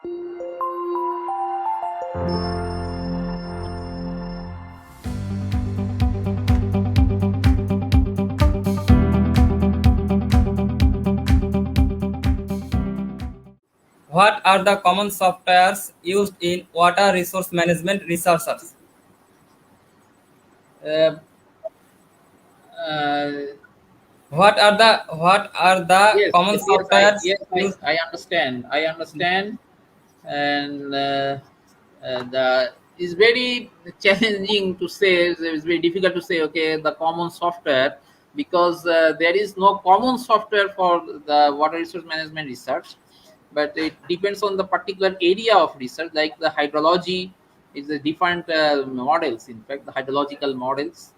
What are the common softwares used in water resource management researchers? Uh, uh, What are the yes, common yes, yes, I softwares yes, used? I understand. I understand, and the is very challenging to say. It's very difficult to say. Okay, the common software, because there is no common software for the water resource management research, but it depends on the particular area of research. Like the hydrology is a different models. In fact, the hydrological models.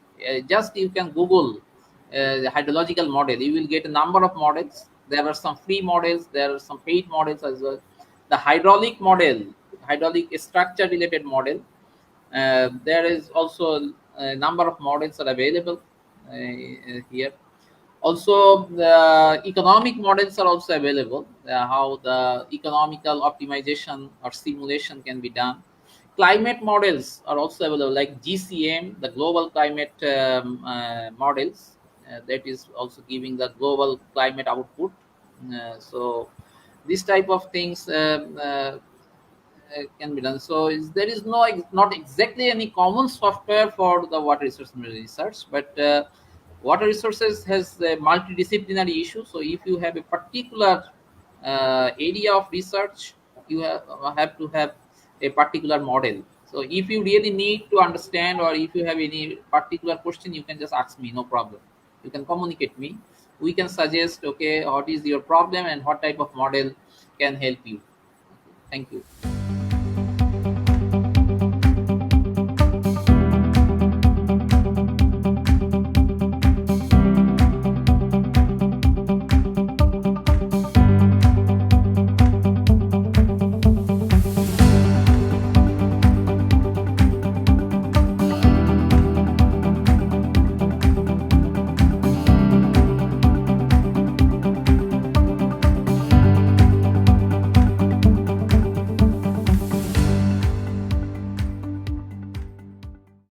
Just you can Google the hydrological model, you will get a number of models. There are some free models, there are some paid models as well. The hydraulic model, hydraulic structure related model, there is also a number of models are available here. Also the economic models are also available, how the economical optimization or simulation can be done. Climate models are also available, like GCM, the global climate models, that is also giving the global climate output. So this type of things can be done. So there is not exactly any common software for the water resource research, but water resources has a multidisciplinary issue. So if you have a particular area of research, you have to have a particular model. So if you really need to understand, or if you have any particular question, you can just ask me, no problem. You can communicate me. We can suggest, okay, what is your problem and what type of model can help you. Thank you.